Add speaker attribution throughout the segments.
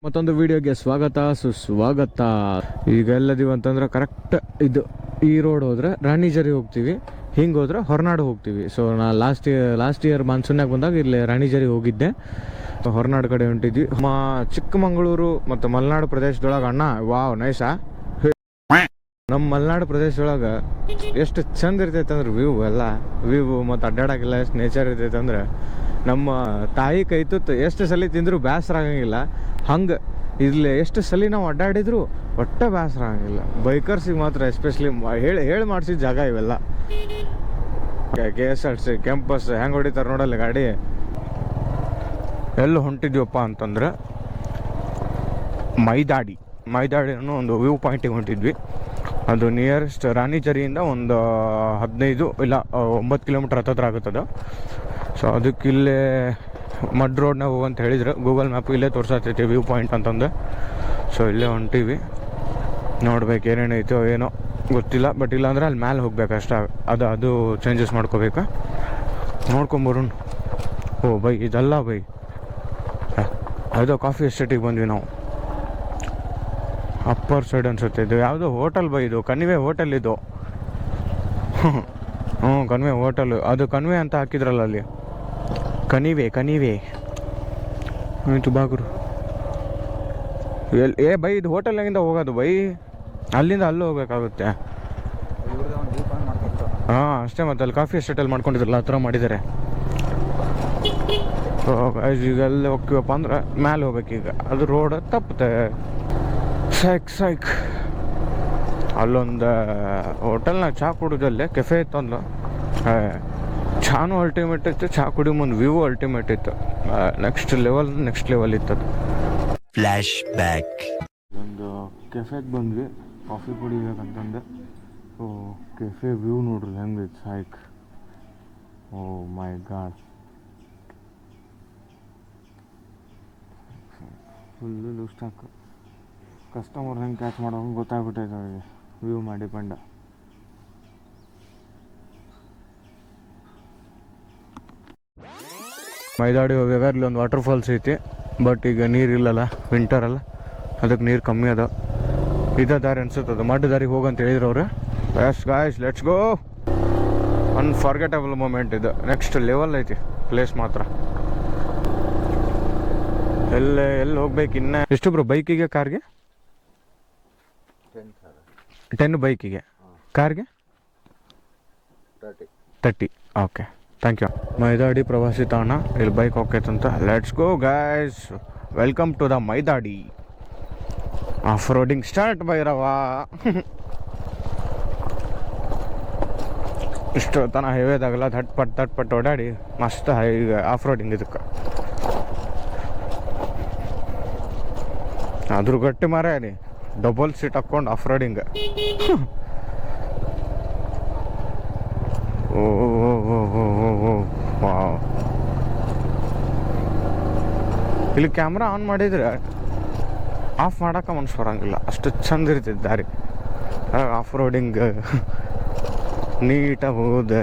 Speaker 1: ಮತ್ತೊಂದು ವಿಡಿಯೋಗೆ ಸ್ವಾಗತ ಸುಸ್ವಾಗತ. ಈಗ ಎಲ್ಲದೀವಿ ಅಂತಂದ್ರೆ ಕರೆಕ್ಟ್ ಇದು ಈ ರೋಡ್ ಹೋದ್ರೆ ರಾಣಿಜರಿ ಹೋಗ್ತೀವಿ, ಹಿಂಗೆ ಹೋದ್ರೆ ಹೊರನಾಡು ಹೋಗ್ತೀವಿ. ಸೊ ನಾ ಲಾಸ್ಟ್ ಇಯರ್ ಮಾನ್ಸೂನ್ನಾಗ ಬಂದಾಗ ಇಲ್ಲಿ ರಾಣಿಜರಿ ಹೋಗಿದ್ದೆ. ಹೊರನಾಡು ಕಡೆ ಹೊಂಟಿದ್ವಿ. ಚಿಕ್ಕಮಗಳೂರು ಮತ್ತು ಮಲೆನಾಡು ಪ್ರದೇಶದೊಳಗೆ ಅಣ್ಣ ವಾವ್ ನೈಸಾ. ನಮ್ಮ ಮಲೆನಾಡು ಪ್ರದೇಶದೊಳಗೆ ಎಷ್ಟು ಚಂದ ಇರ್ತೈತೆ ಅಂದ್ರೆ ವ್ಯೂ ಮತ್ತು ಅಡ್ಡಾಡೋಕ್ಕೆಲ್ಲ ಎಷ್ಟು ನೇಚರ್ ಇರ್ತೈತೆ ಅಂದ್ರೆ ನಮ್ಮ ತಾಯಿ ಕೈ ತುತ್ತು ಎಷ್ಟು ಸಲ ತಿಂದರೂ ಬೇಸರ ಆಗಂಗಿಲ್ಲ. ಹಂಗೆ ಇಲ್ಲಿ ಎಷ್ಟು ಸಲ ನಾವು ಅಡ್ಡಾಡಿದ್ರು ಒಟ್ಟೆ ಬೇಸರ ಆಗಂಗಿಲ್ಲ. ಬೈಕರ್ಸಿಗೆ ಮಾತ್ರ ಎಸ್ಪೆಷಲಿ ಹೇಳಿ ಮಾಡಿಸಿದ ಜಾಗ ಇವೆಲ್ಲ. KSRTC ಕ್ಯಾಂಪಸ್ ಹೆಂಗೆ ಹೊಡಿತಾರೆ ನೋಡಲ್ಲ ಗಾಡಿ. ಎಲ್ಲಿ ಹೊಂಟಿದ್ವಪ್ಪ ಅಂತಂದ್ರೆ ಮೈದಾಡಿ ಅನ್ನೋ ಒಂದು ವ್ಯೂ ಪಾಯಿಂಟಿಗೆ ಹೊಂಟಿದ್ವಿ. ಅದು ನಿಯರೆಸ್ಟ್ ರಾಣಿಜರಿಯಿಂದ ಒಂದು 15 ಇಲ್ಲ 9 ಕಿಲೋಮೀಟ್ರ್ ಹತ್ತಿರ ಆಗುತ್ತದೆ. ಸೊ ಅದಕ್ಕಿಲ್ಲೇ ಮಡ್ ರೋಡ್ನಾಗ ಹೋಗಂತ ಹೇಳಿದ್ರು. ಗೂಗಲ್ ಮ್ಯಾಪ್ ಇಲ್ಲೇ ತೋರ್ಸತ್ತೈತಿ ವ್ಯೂ ಪಾಯಿಂಟ್ ಅಂತಂದು. ಸೊ ಇಲ್ಲೇ ಹೊಂಟೀವಿ. ನೋಡ್ಬೇಕು ಏನೇನೈತೋ ಏನೋ ಗೊತ್ತಿಲ್ಲ. ಬಟ್ ಇಲ್ಲಾಂದ್ರೆ ಅಲ್ಲಿ ಮ್ಯಾಲೆ ಹೋಗ್ಬೇಕು ಅಷ್ಟೇ. ಅದು ಚೇಂಜಸ್ ಮಾಡ್ಕೋಬೇಕಾ ನೋಡ್ಕೊಂಬರೋಣ. ಓ ಬೈ ಇದಲ್ಲ ಬೈ, ಯಾವುದೋ ಕಾಫಿ ಎಸ್ಟೇಟಿಗೆ ಬಂದ್ವಿ ನಾವು. ಅಪ್ಪರ್ ಸೈಡ್ ಅನ್ಸುತ್ತೆ ಇದು. ಯಾವುದೋ ಹೋಟೆಲ್ ಬೈ, ಇದು ಕನ್ವೆ ಹೋಟೆಲ್ ಇದು. ಹ್ಞೂ ಕನ್ವೆ ಹೋಟೆಲ್. ಅದು ಕನ್ವೆ ಅಂತ ಹಾಕಿದ್ರಲ್ಲ ಅಲ್ಲಿ. ಕನಿವೆ ಆಯಿತು ಬಾಗುರು. ಬೈ ಇದು ಹೋಟೆಲ್ನಾಗಿಂದ ಹೋಗೋದು ಬೈ, ಅಲ್ಲಿಂದ ಅಲ್ಲೂ ಹೋಗ್ಬೇಕಾಗುತ್ತೆ. ಹಾಂ ಅಷ್ಟೇ. ಮತ್ತೆ ಅಲ್ಲಿ ಕಾಫಿ ಎಸ್ಟೇಟಲ್ಲಿ ಮಾಡ್ಕೊಂಡಿದ್ರಲ್ಲ ಆ ಥರ ಮಾಡಿದ್ದಾರೆ. ಈಗ ಅಲ್ಲಿ ಹೋಗ್ತೀವಪ್ಪ ಅಂದ್ರೆ ಮ್ಯಾಲೆ ಹೋಗ್ಬೇಕೀಗ. ಅದು ರೋಡ್ ತಪ್ಪುತ್ತೆ. ಸೈಕ್ ಅಲ್ಲೊಂದು ಹೋಟೆಲ್ನಾಗ ಚಹಾ ಕುಡಿದಲ್ಲೇ ಕೆಫೆ ಇತ್ತು ಒಂದು. ಚಾನು ಅಲ್ಟಿಮೇಟ್ ಇತ್ತು, ಚಹಾ ಕುಡಿ ಮುಂದೆ ವ್ಯೂ ಅಲ್ಟಿಮೇಟ್ ಇತ್ತು. ನೆಕ್ಸ್ಟ್ ಲೆವೆಲ್ ಇತ್ತದು.
Speaker 2: Flashback.
Speaker 1: ಒಂದು ಕೆಫೆಗೆ ಬಂದ್ವಿ ಕಾಫಿ ಕುಡಿಬೇಕಂತಂದೆ. ಓ ಕೆಫೆ ವ್ಯೂ ನೋಡ್ರಿ ಹೆಂಗೆ ಸೈಕ್. Oh my God, full stock. Customer ಹೆಂಗೆ ಕ್ಯಾಚ್ ಮಾಡೋಂಗೆ ಗೊತ್ತಾಗ್ಬಿಟ್ಟೈತೆ ಅವರಿಗೆ ವ್ಯೂ ಮಾಡಿ ಡಿಪೆಂಡ. ಮೈದಾಡಿ ಹೋಗ್ಬೇಕಾದ್ರೆ ಇಲ್ಲಿ ಒಂದು ವಾಟರ್ ಫಾಲ್ಸ್ ಐತಿ. ಬಟ್ ಈಗ ನೀರಿಲ್ಲಲ್ಲ, ವಿಂಟರ್ ಅಲ್ಲ, ಅದಕ್ಕೆ ನೀರು ಕಮ್ಮಿ ಅದ. ಇದೇ ದಾರಿ ಅನ್ಸುತ್ತದು, ಮಡ್ ದಾರಿಗೆ ಹೋಗಂತ ಹೇಳಿದ್ರು ಅವ್ರು. Best guys, let's go. Unforgettable moment ಇದು. ನೆಕ್ಸ್ಟ್ ಲೆವೆಲ್ ಐತಿ ಪ್ಲೇಸ್ ಮಾತ್ರ. ಎಲ್ಲಿ ಹೋಗ್ಬೇಕು ಇನ್ನು. ಎಷ್ಟು ಬ್ರೋ ಬೈಕಿಗೆ ಕಾರ್ಗೆ? 10 ಬೈಕಿಗೆ, ಕಾರ್ಗೆ 30. Okay thank you. ಮೈದಾಡಿ ಪ್ರವಾಸಿ ತಾಣ, ಇಲ್ಲಿ ಬೈಕ್ ಹೋಗ್ತೈತಂತ. Let's go guys, welcome to the Maidadi. Off roading start Bhairava. ಇಷ್ಟು ತನ ಹೈವೇದಾಗಲ್ಲ ತಟ್ಪಟ್ ಓಡಾಡಿ ಮಸ್ತ್ ಈಗ ಆಫ್ ರೋಡಿಂಗ್. ಇದಕ್ಕೆ ಅದ್ರ ಗಟ್ಟಿ ಮಾರ ರೀ, ಡಬಲ್ ಸೀಟ್ ಹಾಕ್ಕೊಂಡು ಆಫ್ ರೋಡಿಂಗ್. ಓ ವಾವ್. ಇಲ್ಲಿ ಕ್ಯಾಮ್ರಾ ಆನ್ ಮಾಡಿದ್ರೆ ಆಫ್ ಮಾಡೋಕೆ ಮನ್ಸು ಬರೋಂಗಿಲ್ಲ, ಅಷ್ಟು ಚಂದ ಇರ್ತೈತೆ ದಾರಿ. ಆಫ್ ರೋಡಿಂಗ್ ನೀಟಾಗಿ ಹೋಗೋದು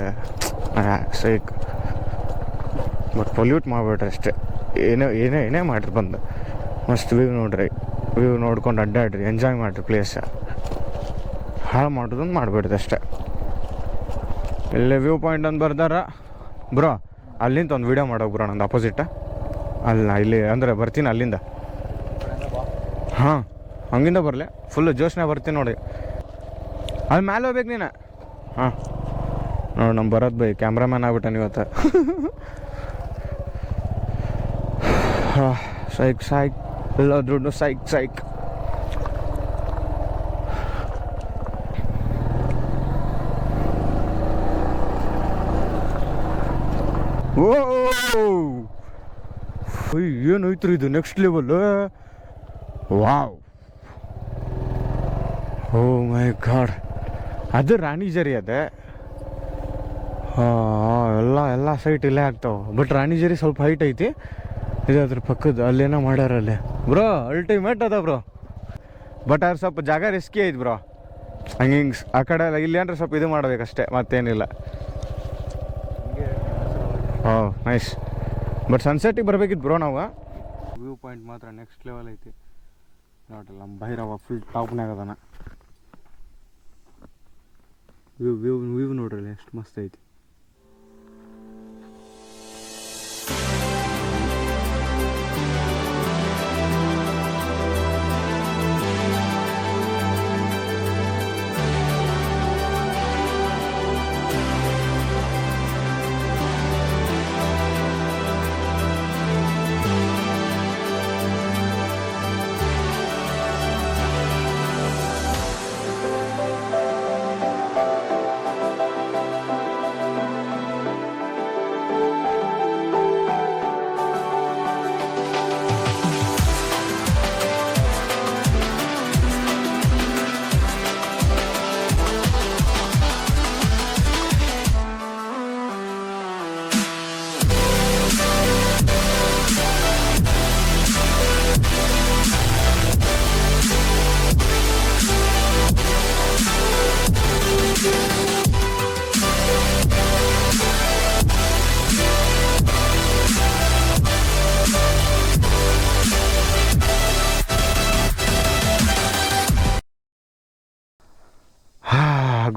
Speaker 1: ಸೈಕ್. ಬಟ್ ಪೊಲ್ಯೂಟ್ ಮಾಡಿಬಿಟ್ರೆ ಅಷ್ಟೇ. ಏನೇ ಮಾಡಿರಿ ಬಂದು ಮಸ್ತ್ ವ್ಯೂ ನೋಡ್ರಿ. ವ್ಯೂ ನೋಡ್ಕೊಂಡು ಅಡ್ಡಾಡ್ರಿ, ಎಂಜಾಯ್ ಮಾಡಿರಿ ಪ್ಲೇಸ್. ಹಾಳು ಮಾಡೋದನ್ನು ಮಾಡಿಬಿಡ್ರಿ ಅಷ್ಟೇ. ಇಲ್ಲೇ ವ್ಯೂ ಪಾಯಿಂಟ್ ಅಂತ ಬರ್ದಾರ ಬ್ರೋ. ಅಲ್ಲಿಂದ ಒಂದು ವೀಡಿಯೋ ಮಾಡೋಕೆ ಬ್ರೋ, ನಂದು ಅಪೋಸಿಟ್ ಅಲ್ಲ ಇಲ್ಲಿ ಅಂದರೆ ಬರ್ತೀನಿ ಅಲ್ಲಿಂದ. ಹಾಂ ಹಂಗಿಂದ ಬರಲಿ, ಫುಲ್ಲು ಜೋಶ್ನಾಗ ಬರ್ತೀನಿ ನೋಡಿ. ಅಲ್ಲಿ ಮ್ಯಾಲೆ ಹೋಗ್ಬೇಕು ನೀನು. ಹಾಂ ನೋಡಿ ನಮ್ಮ ಬರೋದು ಬೈ ಕ್ಯಾಮ್ರಾಮ್ಯಾನ್ ಆಗ್ಬಿಟ್ಟಾನ ಇವತ್ತು. ಸೈಕ್ ಎಲ್ಲ ದುಡ್ಡು ಸೈಕ್. ಓ ಏನೈತ್ರಿ ಇದು, next level. Wow, O my god. ಅದು ರಾಣಿಜರಿ ಅದೇ. ಎಲ್ಲ ಸೈಟ್ ಇಲ್ಲೇ ಆಗ್ತಾವೆ. ಬಟ್ ರಾಣಿಜರಿ ಸ್ವಲ್ಪ ಹೈಟ್ ಐತಿ. ಇದು ಅದ್ರ ಪಕ್ಕದ ಅಲ್ಲೇನೋ ಮಾಡ್ಯಾರಲ್ಲಿ ಬ್ರೋ, ಅಲ್ಟಿಮೇಟ್ ಅದ ಬ್ರೋ. ಬಟ್ ಅವ್ರು ಸ್ವಲ್ಪ ಜಾಗ ರಿಸ್ಕಿ ಐತಿ ಬ್ರೋ. ಹಂಗೆ ಆ ಕಡೆ ಎಲ್ಲ ಇಲ್ಲಿ ಅಂದ್ರೆ ಸ್ವಲ್ಪ ಇದು ಮಾಡ್ಬೇಕಷ್ಟೇ, ಮತ್ತೇನಿಲ್ಲ. ನೈಸ್. ಬಟ್ ಸನ್ಸೆಟ್ಟಿಗೆ ಬರ್ಬೇಕಿತ್ತು ಬ್ರೋ ನಾವು. ವ್ಯೂ ಪಾಯಿಂಟ್ ಮಾತ್ರ ನೆಕ್ಸ್ಟ್ ಲೆವೆಲ್ ಐತಿ. ನೋಡ್ರಿ ನಮ್ಮ ಭೈರವ ಫುಲ್ ಟಾಪ್ನಾಗ ಅದಾನ. ವ್ಯೂ ನೋಡ್ರಿ ಎಷ್ಟು ಮಸ್ತ್ ಐತಿ.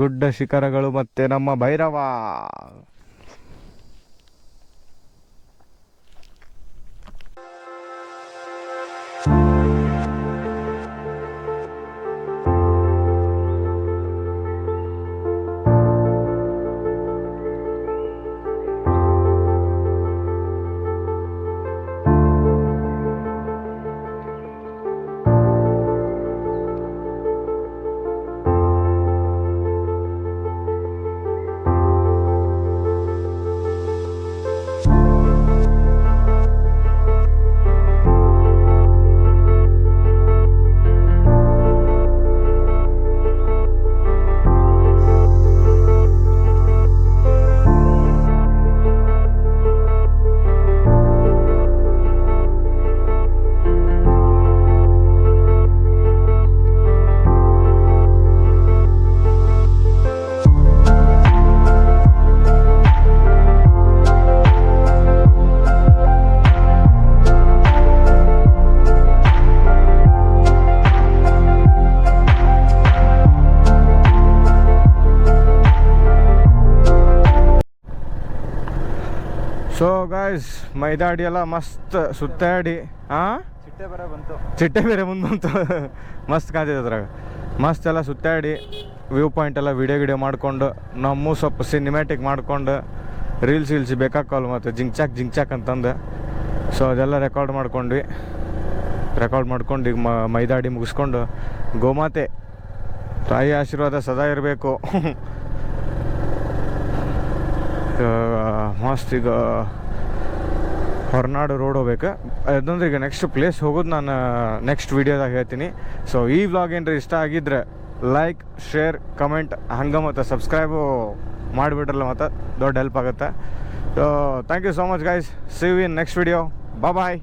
Speaker 1: ಗುಡ್ಡ ಶಿಖರಗಳು ಮತ್ತೆ ನಮ್ಮ ಭೈರವ. ಸೊ ಗಾಯ್ಸ್ ಮೈದಾಡಿ ಎಲ್ಲ ಮಸ್ತ್ ಸುತ್ತಾಡಿ ಚಿಟ್ಟೆ ಬೇರೆ ಮುಂದೆ ಬಂತು. ಮಸ್ತ್ ಕಾಣ್ತಿದೆ ಅದ್ರಾಗ. ಮಸ್ತ್ ಎಲ್ಲ ಸುತ್ತಾಡಿ ವ್ಯೂ ಪಾಯಿಂಟ್ ಎಲ್ಲ ವಿಡಿಯೋ ಮಾಡ್ಕೊಂಡು ನಮ್ಮ ಸ್ವಲ್ಪ ಸಿನಿಮ್ಯಾಟಿಕ್ ಮಾಡ್ಕೊಂಡು ರೀಲ್ಸ್ ಬೇಕಾಕಲ್ಲ ಮತ್ತು ಜಿಂಚಾಕ್ ಅಂತಂದು. ಸೊ ಅದೆಲ್ಲ ರೆಕಾರ್ಡ್ ಮಾಡ್ಕೊಂಡು ಈಗ ಮೈದಾಡಿ ಮುಗಿಸ್ಕೊಂಡು ಗೋಮಾತೆ ತಾಯಿ ಆಶೀರ್ವಾದ ಸದಾ ಇರಬೇಕು. ಮಸ್ತ್ ಈಗ ಹೊರನಾಡು ರೋಡ್ ಹೋಗ್ಬೇಕು. ಅದಂದ್ರೆ ಈಗ ನೆಕ್ಸ್ಟ್ ಪ್ಲೇಸ್ ಹೋಗೋದು ನಾನು ನೆಕ್ಸ್ಟ್ ವೀಡಿಯೋದಾಗ ಹೇಳ್ತೀನಿ. ಸೊ ಈ ವ್ಲಾಗ್ ಏನ್ರಿ ಇಷ್ಟ ಆಗಿದ್ರೆ ಲೈಕ್, ಶೇರ್, ಕಮೆಂಟ್ ಹಂಗೆ ಮತ್ತು ಸಬ್ಸ್ಕ್ರೈಬು ಮಾಡಿಬಿಟ್ರಲ್ಲ ಮತ್ತು ದೊಡ್ಡ ಹೆಲ್ಪ್ ಆಗುತ್ತೆ. So thank you so much guys. See you in next video. Bye.